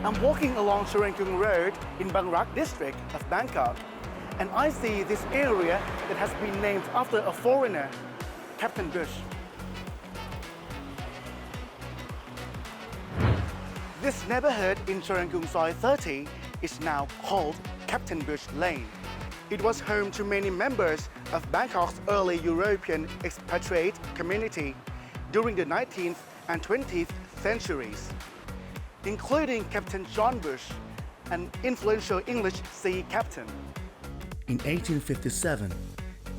I'm walking along Serangoon Road in Bangkok district of Bangkok, and I see this area that has been named after a foreigner, Captain Bush. This neighborhood in Serangoon Soi 30 is now called Captain Bush Lane. It was home to many members of Bangkok's early European expatriate community during the 19th and 20th centuries, including Captain John Bush, an influential English sea captain. In 1857,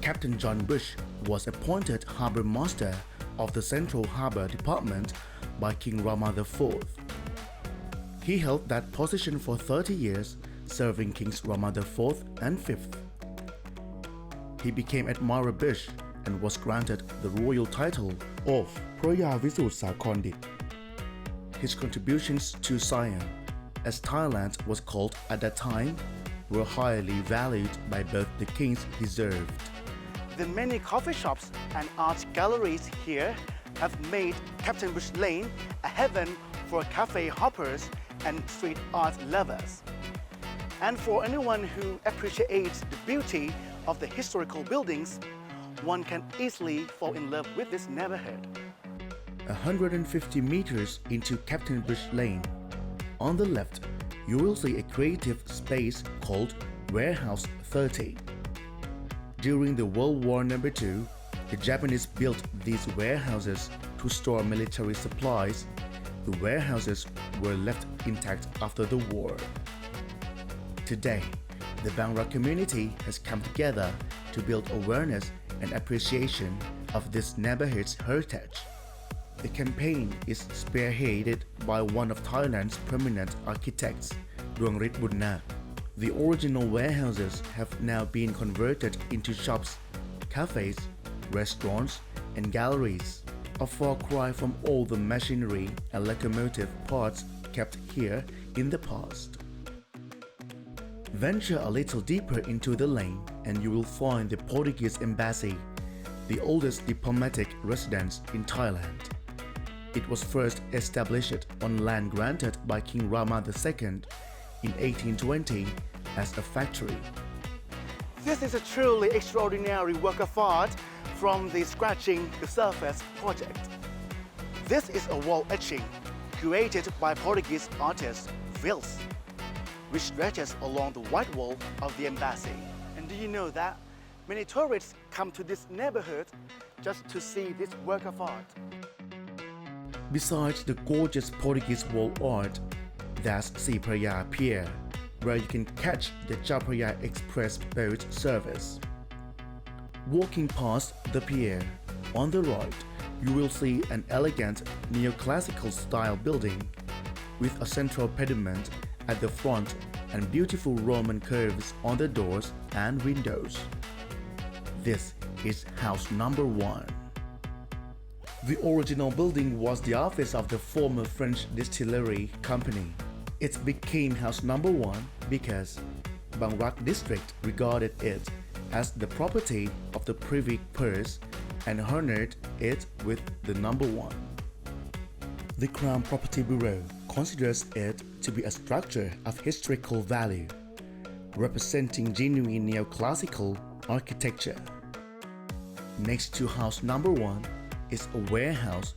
Captain John Bush was appointed harbour master of the Central Harbour Department by King Rama IV. He held that position for 30 years, serving Kings Rama IV and V. He became Admiral Bush and was granted the royal title of Phraya Express. His contributions to Siam, as Thailand was called at that time, were highly valued by both the kings he served. The many coffee shops and art galleries here have made Captain Bush Lane a heaven for cafe hoppers and street art lovers. And for anyone who appreciates the beauty of the historical buildings, one can easily fall in love with this neighborhood. 150 meters into Captain Bush Lane, on the left, you will see a creative space called Warehouse 30. During the World War II, the Japanese built these warehouses to store military supplies. The warehouses were left intact after the war. Today, the Bangkok community has come together to build awareness and appreciation of this neighborhood's heritage. The campaign is spearheaded by one of Thailand's prominent architects, Ruangrit Bunna. The original warehouses have now been converted into shops, cafes, restaurants, and galleries, a far cry from all the machinery and locomotive parts kept here in the past. Venture a little deeper into the lane and you will find the Portuguese Embassy, the oldest diplomatic residence in Thailand. It was first established on land granted by King Rama II in 1820 as a factory. This is a truly extraordinary work of art from the Scratching the Surface project. This is a wall etching created by Portuguese artist Vils, which stretches along the white wall of the embassy. And do you know that many tourists come to this neighborhood just to see this work of art? Besides the gorgeous Portuguese wall art, there's Chao Phraya Pier, where you can catch the Chao Phraya Express Boat service. Walking past the pier, on the right, you will see an elegant neoclassical style building with a central pediment at the front and beautiful Roman curves on the doors and windows. This is house number 1. The original building was the office of the former French Distillery Company. It became house number 1 because Bangkok district regarded it as the property of the privy purse and honored it with the number 1. The Crown Property Bureau considers it to be a structure of historical value, representing genuine neoclassical architecture. Next to house number 1 is a warehouse.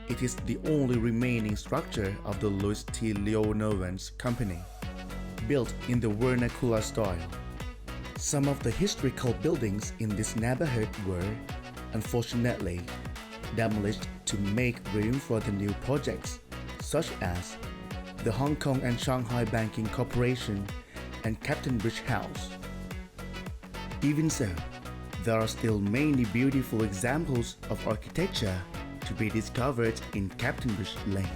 It is the only remaining structure of the Louis T. Leonovan's company, built in the vernacular style. Some of the historical buildings in this neighborhood were, unfortunately, demolished to make room for the new projects, such as the Hong Kong and Shanghai Banking Corporation and Captain Bush House. Even so, there are still many beautiful examples of architecture to be discovered in Captain Bush Lane.